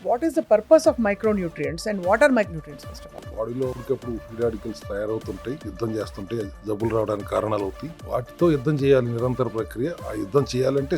What is the purpose of micronutrients and what are micronutrients first of all? బాడీలో ఉడికప్పుడు free radicals తయారవుతుంటాయి, యుద్ధం చేస్తుంటే జబ్బులు రావడానికి కారణాలు అవుతాయి. వాటితో యుద్ధం చేయాలి, నిరంతర ప్రక్రియ. ఆ యుద్ధం చేయాలంటే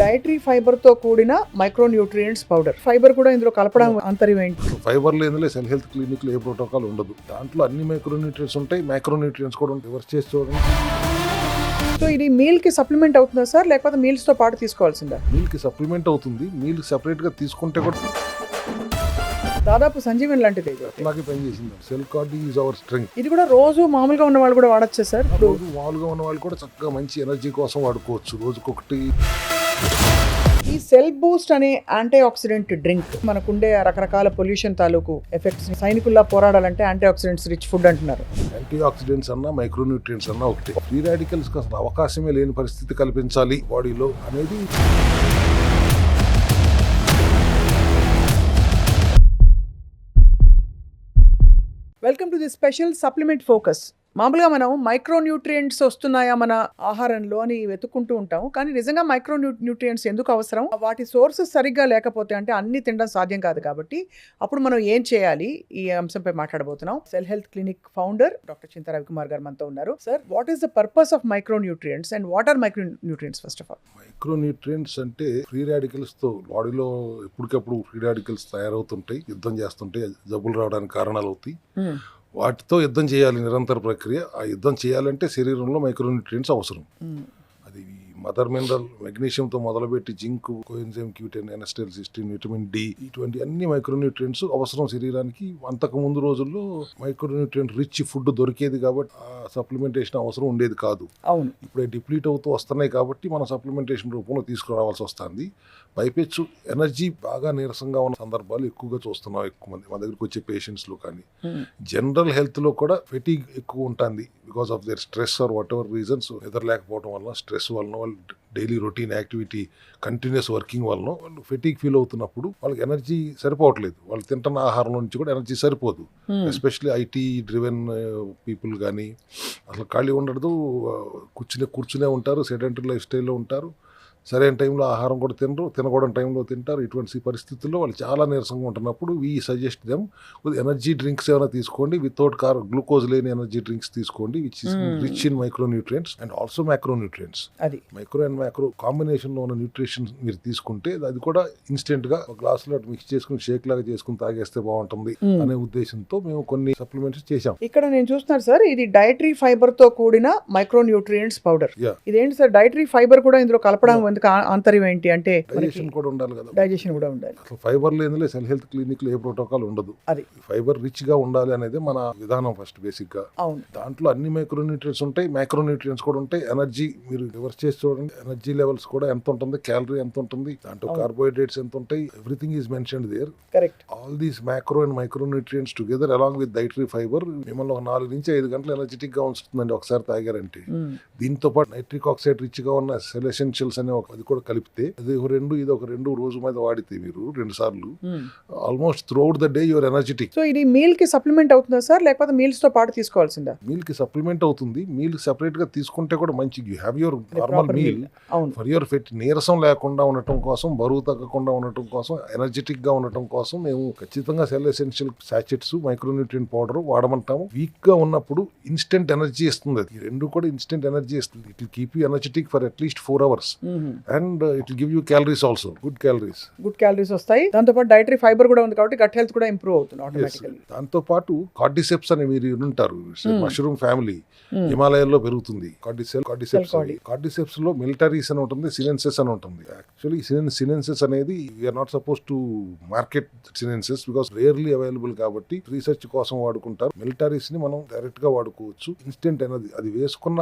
డైటరీ ఫైబర్ తో కూడిన మైక్రోన్యూట్రియంట్స్ పౌడర్. ఫైబర్ కూడా ఇందులో కలపడం అంతర్యం ఏంటి? ఫైబర్ లేనిలే సెల్ హెల్త్ క్లినిక్ లో ఏ ప్రోటోకాల్ ఉండదు. దాంట్లో అన్ని మైక్రోన్యూట్రియంట్స్ ఉంటాయి, మైక్రోన్యూట్రియంట్స్ కూడా ఉంటాయి. రివర్స్ చేసి చూడండి. సో ఇది మీల్ కి సప్లిమెంట్ అవుతుందా సార్, లేకపోతే మీల్స్ తో పాటు తీసుకోవాల్సిందా? మీల్ కి సప్లిమెంట్ అవుతుంది. మీల్ సెపరేట్ గా తీసుకుంటే కూడా దాదాపు సంజీవన్ లాంటిది ఇది. అలాగే పనిచేసింది. Cell card is our strength. ఇది కూడా రోజు మామూలుగా ఉన్న వాళ్ళు కూడా వాడచ్చా సార్? రోజు మామూలుగా ఉన్న వాళ్ళు కూడా చక్కగా మంచి ఎనర్జీ కోసం వాడుకోవచ్చు. రోజుకొకటి. ఈ సెల్ బూస్ట్ అనే యాంటీ ఆక్సిడెంట్ డ్రింక్ మనకుండే రకరకాల పొల్యూషన్ తాలూకు ఎఫెక్ట్స్ సైనికుల్లా పోరాడాలంటే యాంటీ ఆక్సిడెంట్స్ రిచ్ ఫుడ్ అంటున్నారు. యాంటీ ఆక్సిడెంట్స్ అన్నా మైక్రోన్యూట్రియంట్స్ అన్నా ఒకటి. ఫ్రీ రాడికల్స్ కి అసలు అవకాశమే లేని పరిస్థితి కల్పించాలి బాడీలో అనేది. Welcome to the special supplement focus. మామూలుగా మనం మైక్రోన్యూట్రియంట్స్ వస్తున్నాయా మన ఆహారంలో అని వెతుక్కుంటూ ఉంటాం, కానీ నిజంగా మైక్రోన్యూట్రియంట్స్ ఎందుకు అవసరం, వాటి సోర్సెస్ సరిగ్గా లేకపోతే అంటే అన్ని తినడం సాధ్యం కాదు. కాబట్టి అప్పుడు మనం ఏం చేయాలి, ఈ అంశంపై మాట్లాడబోతున్నాం. Cell health clinic founder doctor Chinta Ravikumar garu మనతో ఉన్నారు. Sir, what is the purpose of micronutrients and what are micronutrients first of all? Micronutrients అంటే ఫ్రీ రాడికల్స్ తో బాడీలో ఎప్పటికప్పుడు ఫ్రీ రాడికల్స్ తయారవుతుంటాయి, యుద్ధం చేస్తుంటే జబ్బులు రావడానికి కారణాలు అవుతాయి. వాటితో యుద్ధం చేయాలి, నిరంతర ప్రక్రియ. ఆ యుద్ధం చేయాలంటే శరీరంలో మైక్రోన్యూట్రియంట్స్ అవసరం. అది మదర్ మినరల్, మెగ్నీషియంతో మొదలుపెట్టి zinc, coenzyme Q10, N acetyl cysteine, vitamin D, ఇటువంటి అన్ని మైక్రోన్యూట్రియంట్స్ అవసరం శరీరానికి. అంతకు ముందు రోజుల్లో మైక్రోన్యూట్రియంట్ రిచ్ ఫుడ్ దొరికేది కాబట్టి ఆ సప్లిమెంటేషన్ అవసరం ఉండేది కాదు. అవును, ఇప్పుడే డిప్లీట్ అవుతూ వస్తున్నాయి కాబట్టి మనం సప్లిమెంటేషన్ రూపంలో తీసుకురావాల్సి వస్తుంది. పైపెచ్చు ఎనర్జీ బాగా నీరసంగా ఉన్న సందర్భాలు ఎక్కువగా చూస్తున్నాం. ఎక్కువ మంది మా దగ్గరికి వచ్చే పేషెంట్స్లో కానీ జనరల్ హెల్త్లో కూడా ఫెటీగ్ ఎక్కువ ఉంటుంది. Because of their stress or whatever reasons, నిద్రలేకపోవడం వలన, స్ట్రెస్ వలన, వాళ్ళు daily routine activity, continuous working వలన వాళ్ళు ఫెటీగ్ ఫీల్ అవుతున్నప్పుడు వాళ్ళకి ఎనర్జీ సరిపోవట్లేదు. వాళ్ళు తింటున్న ఆహారం నుంచి కూడా ఎనర్జీ సరిపోదు. ఎస్పెషల్లీ ఐటీ డ్రివెన్ పీపుల్ కానీ అసలు ఖాళీ ఉండదు, కూర్చునే ఉంటారు, సెడెంటరీ లైఫ్ స్టైల్లో ఉంటారు. సరైన టైంలో ఆహారం కూడా తినరు, తినకూడని టైంలో తింటారు. ఇటువంటి పరిస్థితుల్లో వాళ్ళు చాలా నీరసంగా ఉంటున్నప్పుడు we suggest them with energy drinks ఏమైనా తీసుకోండి, వితౌట్ గ్లూకోజ్ లేని ఎనర్జీ డ్రింక్స్ తీసుకోండి, which is rich in micronutrients and also macronutrients. అది మైక్రో అండ్ మ్యాక్రో కాంబినేషన్లో ఉన్న న్యూట్రిషన్ మీరు తీసుకుంటే అది కూడా ఇన్స్టెంట్గా ఒక గ్లాసులో మిక్స్ చేసుకుని షేక్ లాగా చేసుకుని తాగేస్తే బాగుంటుంది అనే ఉద్దేశంతో మేము కొన్ని సప్లిమెంట్స్ చేశాం. ఇక్కడ నేను చూస్తున్నాను సార్, ఇది డైటరీ ఫైబర్ తో కూడిన మైక్రోన్యూట్రియంట్స్ పౌడర్. ఇదేంటి సార్, డైటరీ ఫైబర్ కూడా ఇందులో కలపడం అంతర్యం ఏంటి అంటే? డైజెషన్ కూడా ఉండాలి కదా. డైజెషన్ కూడా ఉండాలి. ఫైబర్ లేనిలే సెల్ హెల్త్ క్లినిక్ లో ఏ ప్రోటోకాల్ ఉండదు. అది ఫైబర్ రిచ్ గా ఉండాలి అనేది మన విధానం ఫస్ట్ బేసిక్ గా. అవును, దాంట్లో అన్ని మైక్రోన్యూట్రియంట్స్ ఉంటాయి, మైక్రోన్యూట్రియంట్స్ కూడా ఉంటాయి. ఎనర్జీ మీరు రివర్స్ చేసి చూడండి, ఎనర్జీ లెవెల్స్ కూడా ఎంత ఉంటుంది, క్యాలరీ ఎంత ఉంటుంది, దాంట్లో కార్బోహైడ్రేట్స్ ఎంత ఉంటాయి, everything is mentioned there. Correct. All these macro and micronutrients together along with dietary fibre మిమ్మల్ని ఒక 4 నుంచి 5 గంటలు ఎనర్జెటిక్ గా ఉంచుతుందండి ఒకసారి తాగారంటే. దీంతో పాటు నైట్రిక్ ఆక్సైడ్ రిచ్ గా ఉన్న సెల్ ఎసెన్షియల్స్ అనే అది కూడా కలిపితే ఇది ఒక రెండు రోజు మీద వాడితే మీరు 2 సార్లు almost throughout the day your energetic. So ఇది మీల్ కి సప్లిమెంట్ అవుతుందా సార్, లేకపోతే మీల్స్ తో పాటు తీసుకోవాల్సిందా? మీల్ కి సప్లిమెంట్ అవుతుంది. మీల్ సెపరేట్ గా తీసుకుంటే కూడా మంచిది. You have your normal meal for your fat. నీరసం లేకుండా ఉండటం కోసం, బరువు తగ్గకుండా ఉండటం కోసం, ఎనర్జెటిక్ గా ఉండటం కోసం మేము ఖచ్చితంగా cell essential sachets, micronutrient powder వాడమంటాము. వీక్ గా ఉన్నప్పుడు ఇన్స్టెంట్ ఎనర్జీ ఇస్తుంది. ఈ రెండు కూడా ఇన్స్టెంట్ ఎనర్జీ ఇస్తుంది. It will keep you energetic for at least 4 hours and it will give you calories also, good calories వస్తాయి. దాంతో పాటు డైటరీ ఫైబర్ కూడా ఉంది కాబట్టి గట్ హెల్త్ కూడా ఇంప్రూవ్ అవుతుంది ఆటోమేటికల్లీ. దాంతో పాటు కార్డిసెప్స్ అని మీరు ఉంటారు, మష్రూమ్ ఫ్యామిలీ హిమాలయాల్లో పెరుగుతుంది. కార్డిసెప్స్ లో మిలిటరీస్ అని ఉంటుంది, సినెన్సెస్ అని ఉంటుంది. యాక్చువల్లీ సినెన్సెస్ అనేది we're not suppose to market sinensis because rarely available కాబట్టి రీసెర్చ్ కోసం వాడుకుంటారు. మిలిటరీస్ ని మనం డైరెక్ట్ గా వాడుకోవచ్చు. ఇన్స్టెంట్ అనేది అది వేసుకున్న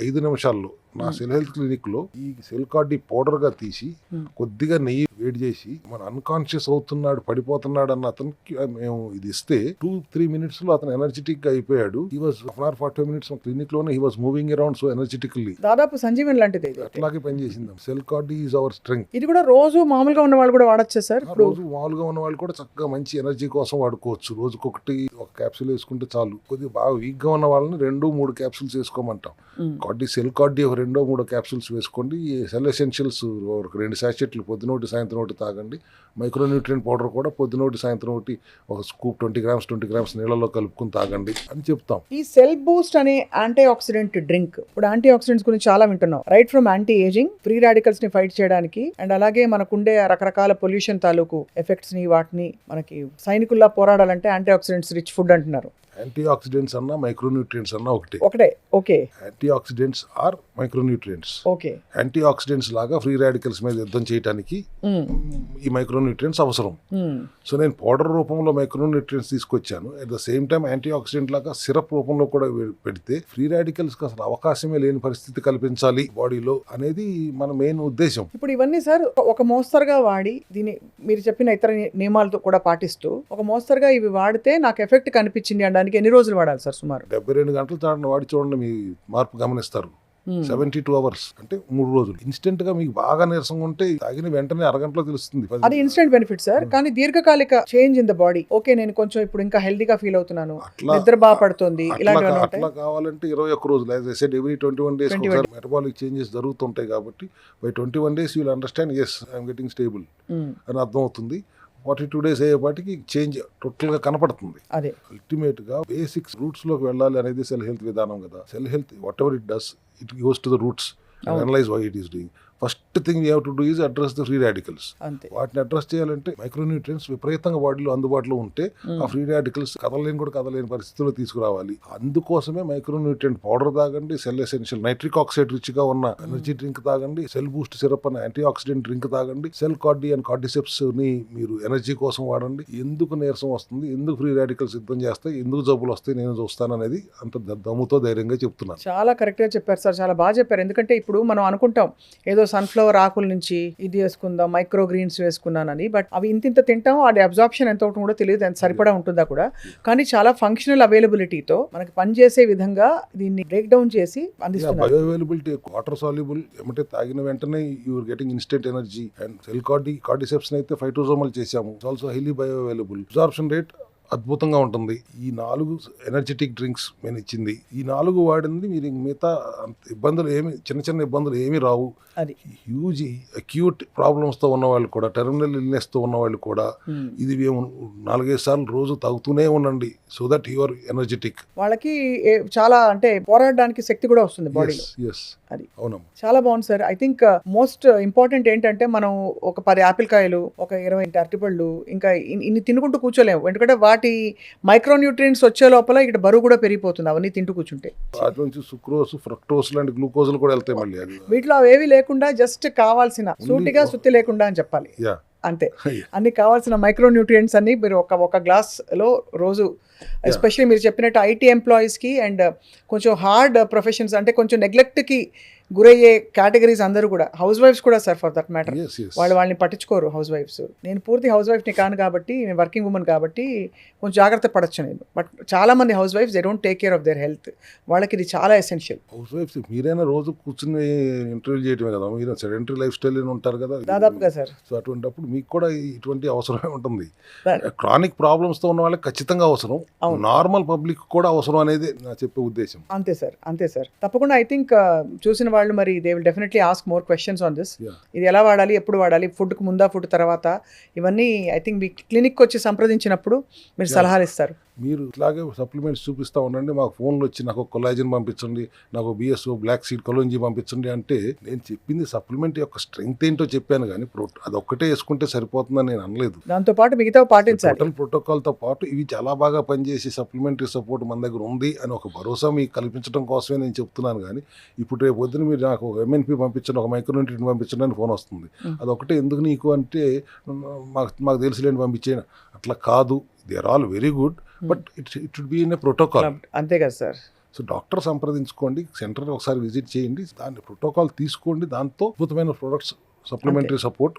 5 నిమిషాల్లో నా సెల్ హెల్త్ క్లినిక్ లో ఈ సెల్ కార్డి పౌడర్ గా తీసి కొద్దిగా నెయ్యి వేడి చేసి మన అన్కాన్షియస్ అవుతున్నాడు, పడిపోతున్నాడు అన్న అతనికి మేము ఇది ఇస్తే 2-3 minutes లో అతను ఎనర్జెటిక్ గా అయిపోయాడు. He was 1 hour 45 minutes clinic లోనే he was moving around so energetically. దాదాపు సంజీవన్ లాంటిది ఇది. అట్లాగే పనిచేసింది. Cell card is our strength. ఇది కూడా రోజు మామూలుగా ఉన్న వాళ్ళు కూడా వాడచ్చా సార్? రోజు మామూలుగా ఉన్న వాళ్ళు కూడా చక్కగా మంచి ఎనర్జీ కోసం వాడుకోవచ్చు. రోజుకొకటి ఒక క్యాప్సూల్ వేసుకుంటే చాలు. కొద్దిగా బాగా వీక్ గా ఉన్న వాళ్ళని 2-3 క్యాప్సూల్స్ వేసుకోమంటాం. సెల్ కార్డ్ 2-3 క్యాప్సూల్స్ వేసుకోండి. సెల్ ఎసెన్షియల్స్ 2 sachets పొద్దునోటి సాయంత్రం సాయంత్రం ఒకటి తాగండి. మైక్రోన్యూట్రియంట్ పౌడర్ కూడా పొద్దునోటి సాయంత్రం ఒకటి ఒక స్కూప్ 20 grams నీళ్ళలో కలుపుకుని తాగండి అని చెప్తాం. ఈ సెల్ బూస్ట్ అనే యాంటీ ఆక్సిడెంట్ డ్రింక్, ఇప్పుడు యాంటీ ఆక్సిడెంట్స్ గురించి చాలా వింటున్నాం. Right from anti ageing, free radicals ని ఫైట్ చేయడానికి, అండ్ అలాగే మనకుండే రకరకాల పొల్యూషన్ తాలూకు ఎఫెక్ట్స్ ని వాటిని మనకి సైనికుల్లా పోరాడాలంటే యాంటీ ఆక్సిడెంట్స్ రిచ్ ఫుడ్ అంటున్నారు. యాంటీ ఆక్సిడెంట్స్ అన్నా మైక్రోన్యూట్రియంట్స్ అన్నా ఒకటే. Okay. Antioxidants are micronutrients. Okay. Antioxidants లాగా ఫ్రీ రాడికల్స్ మీద యుద్ధం చేయడానికి ఈ మైక్రోన్యూట్రియంట్స్ అవసరం. సో నేను పౌడర్ రూపంలో మైక్రోన్యూట్రియంట్స్ తీసుకొచ్చాను. At the same time anti oxidant లాగా సిరప్ రూపంలో కూడా పెడితే ఫ్రీ రాడికల్స్ కి అసలు అవకాశమే లేని పరిస్థితి కల్పించాలి బాడీలో అనేది మన మెయిన్ ఉద్దేశం. ఇప్పుడు ఇవన్నీ సార్ ఒక మోస్తరుగా వాడి, దీన్ని మీరు చెప్పిన ఇతర నియమాలతో కూడా పాటిస్తూ ఒక మోస్తరుగా ఇవి వాడితే నాకు ఎఫెక్ట్ కనిపించింది అనడానికి ఎన్ని రోజులు వాడాలి సార్ సుమారు? 72 గంటలు తాడిన వాడి చూడండి, మీ మార్పు గమనిస్తారు. 72 hours అంటే 3 రోజులు. ఇన్స్టెంట్ గా మీకు బాగా నీరసంగా ఉంటే తాగిన వెంటనే అరగంటలో తెలుస్తుంది. అది ఇన్స్టెంట్ బెనిఫిట్ సార్. కానీ దీర్ఘకాలిక change in the body, okay నేను కొంచెం ఇప్పుడు ఇంకా హెల్దీగా ఫీల్ అవుతున్నాను, నిద్ర బాగా పడుతుంది, అట్లా కావాలంటే 21 రోజులు. As I said, every 21 days metabolic changes జరుగుతుంటాయి కాబట్టి by 21 days you will understand as I'm getting stable అని అర్థం అవుతుంది. 42 days అయ్యేపాటికి చేంజ్ టోటల్ గా కనపడుతుంది. అదే అల్టిమేట్ గా బేసిక్స్ రూట్స్ లోకి వెళ్ళాలి అనేది సెల్ హెల్త్ విధానం కదా. Cell health what ever it does, it goes to the roots and analyze why it is doing. First thing you have to do is address the free radicals. వాటిని address చేయాలంటే micronutrients విపరీతంగా బాడీలో అందుబాటులో ఉంటే ఆ free radicals కదలేని పరిస్థితుల్లో తీసుకురావాలి. అందుకోసమే మైక్రోన్యూట్రియంట్ పౌడర్ తాగండి, cell essential nitric oxide rich గా ఉన్న ఎనర్జీ డ్రింక్ తాగండి, సెల్ బూస్ట్ సిరప్ అనే యాంటీ ఆక్సిడెంట్ డ్రింక్ తాగండి, సెల్ కార్డి అండ్ కార్డిసెప్స్ ని మీరు ఎనర్జీ కోసం వాడండి. ఎందుకు నీరసం వస్తుంది, ఎందుకు ఫ్రీ రాడికల్స్ సిద్ధం చేస్తాయి, ఎందుకు జబ్బులు వస్తాయి నేను చూస్తాను అనేది అంత దమ్ముతో ధైర్యంగా చెప్తున్నాను. చాలా కరెక్ట్ గా చెప్పారు సార్, చాలా బాగా చెప్పారు. ఎందుకంటే ఇప్పుడు మనం అనుకుంటాం ఏదో సన్ఫ్లవర్ ఆకుల నుంచి ఇది వేసుకుందాం, మైక్రో గ్రీన్స్ వేసుకున్నానని, బట్ అవి ఇంత తింటాం, అది అబ్జార్ప్షన్ ఎంత కూడా తెలియదు, ఎంత సరిపడా ఉంటుందా కూడా. కానీ చాలా ఫంక్షనల్ అవైలబిలిటీతో మనకి పనిచేసే విధంగా దీన్ని బ్రేక్ డౌన్ చేసి అందిస్తున్నారు. బయో అవైలబిలిటీ, వాటర్ సాల్యుబుల్, ఏమంటే తాగిన వెంటనే you're getting instant energy. And cell cordyceps అయితే ఫైటోజోమల్ చేసాము, also highly bioavailable. Absorption rate అద్భుతంగా ఉంటుంది. ఈ 4 ఎనర్జెటిక్ డ్రింక్స్ మేము ఇచ్చింది, ఈ 4 వాడింది మీరు మిగతా ఇబ్బందులు ఏమి, చిన్న ఇబ్బందులు ఏమి రావు. అది హ్యూజ్ అక్యూట్ ప్రాబ్లమ్స్ తో ఉన్న వాళ్ళు కూడా, టెర్మినల్ ఇల్నెస్ తో ఉన్న వాళ్ళు కూడా ఇది మేము 4-5 సార్లు రోజు తాగుతూనే ఉండండి, సో దట్ యువర్ ఎనర్జెటిక్. వాళ్ళకి చాలా అంటే పోరాడడానికి శక్తి కూడా వస్తుంది బాడీలో. అది అవునమ్మా, చాలా బాగుంది sir. I think most important ఏంటంటే మనం ఒక 10 ఆపిల్ కాయలు, ఒక 20 అరటిపళ్ళు, ఇంకా ఇన్ని తినుకుంటూ కూర్చోలేము. ఎందుకంటే వాటి మైక్రోన్యూట్రియంట్స్ వచ్చే లోపల ఇక్కడ బరువు కూడా పెరిగిపోతుంది అవన్నీ తింటూ కూర్చుంటే. వాటి నుంచి సుక్రోస్, ఫ్రక్టోస్ లాంటి గ్లూకోజ్లు కూడా వెళ్తాయి మళ్ళీ. వీటిలో అవేవి లేకుండా జస్ట్ కావాల్సిన సూటిగా సుత్తి లేకుండా అని చెప్పాలి అంతే. అన్ని కావాల్సిన మైక్రోన్యూట్రియంట్స్ అన్ని మీరు ఒక గ్లాస్ లో రోజు, ఎస్పెషల్లీ మీరు చెప్పినట్టు ఐటీ ఎంప్లాయీస్ కి అండ్ కొంచెం హార్డ్ ప్రొఫెషన్స్, అంటే కొంచెం నెగ్లెక్ట్ కి గురయ్యే కేటగిరీస్ అందరూ కూడా, హౌస్ వైఫ్స్ కూడా సార్ ఫర్ దట్ మ్యాటర్, వాళ్ళని పట్టించుకోరు హౌస్ వైఫ్స్. నేను పూర్తి హౌస్ వైఫ్ని కాను కాబట్టి, నేను వర్కింగ్ ఉమెన్ కాబట్టి కొంచెం జాగ్రత్త పడచ్చు నేను. బట్ చాలా మంది హౌస్ వైఫ్స్ they don't take care of their health. వాళ్ళకి ఇది చాలా ఎసెన్షియల్. హౌస్ వైఫ్స్ మీరైనా రోజు కూర్చుని ఇంటర్వ్యూ చేయడమే కదా, మీరు సెడెంటరీ లైఫ్ స్టైల్ ఉంటారు కదా దాదాపుగా సార్. సో అటువంటిప్పుడు మీకు కూడా ఇటువంటి అవసరమే ఉంటుంది. క్రానిక్ ప్రాబ్లమ్స్ తో ఉన్న వాళ్ళకి ఖచ్చితంగా అవసరం, నార్మల్ పబ్లిక్ కూడా అవసరం అనేది నా చెప్పే ఉద్దేశం. అంతే సార్. తప్పకుండా ఐ థింక్ చూసిన వాళ్ళు మరి they will definitely ask more questions on this. ఇది ఎలా వాడాలి, ఎప్పుడు వాడాలి, ఫుడ్కు ముందా, ఫుడ్ తర్వాత, ఇవన్నీ ఐ థింక్ మీ క్లినిక్ వచ్చి సంప్రదించినప్పుడు మీరు సలహాలు ఇస్తారు. మీరు ఇట్లాగే సప్లిమెంట్స్ చూపిస్తూ ఉండండి, మాకు ఫోన్లో వచ్చి నాకు కొలాజిన్ పంపించండి, నాకు బిఎస్ఓ బ్లాక్ సీడ్ కొలోంజీ పంపించండి అంటే, నేను చెప్పింది సప్లిమెంట్ యొక్క స్ట్రెంగ్త్ ఏంటో చెప్పాను కానీ అది ఒక్కటే వేసుకుంటే సరిపోతుందని నేను అనలేదు. దాంతో పాటు మిగతా పాటించాలి. టోటల్ ప్రోటోకాల్తో పాటు ఇవి చాలా బాగా పనిచేసి సప్లిమెంటరీ సపోర్ట్ మన దగ్గర ఉంది అని ఒక భరోసా మీకు కల్పించడం కోసమే నేను చెప్తున్నాను. కానీ ఇప్పుడు రేపు పొద్దున మీరు నాకు ఒక ఎంఎన్పి పంపించండి, ఒక మైక్రోన్యూట్రియంట్ పంపించండి అని ఫోన్ వస్తుంది, అది ఒకటే ఎందుకు నీకు అంటే మాకు తెలిసిలేండి పంపించేయను, అట్లా కాదు. They are all very good, but it should be in a protocol. అంతే కదా సార్. సో డాక్టర్ సంప్రదించుకోండి, సెంటర్ ఒకసారి విజిట్ చేయండి, దాన్ని ప్రోటోకాల్ తీసుకోండి, దాంతో అద్భుతమైన ప్రొడక్ట్స్ సప్లిమెంటరీ సపోర్ట్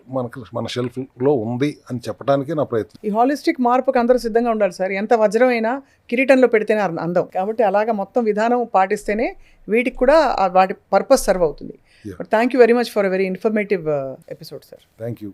మన షెల్ఫ్ లో ఉంది అని చెప్పడానికే నా ప్రయత్నం. ఈ హాలిస్టిక్ మార్పుకి అందరూ సిద్ధంగా ఉండాలి సార్. ఎంత వజ్రం అయినా కిరీటంలో పెడితేనే అందం కాబట్టి అలాగా మొత్తం విధానం పాటిస్తేనే వీటికి కూడా వాటి పర్పస్ సర్వ్ అవుతుంది. But thank you very much for a very informative episode sir. Thank you.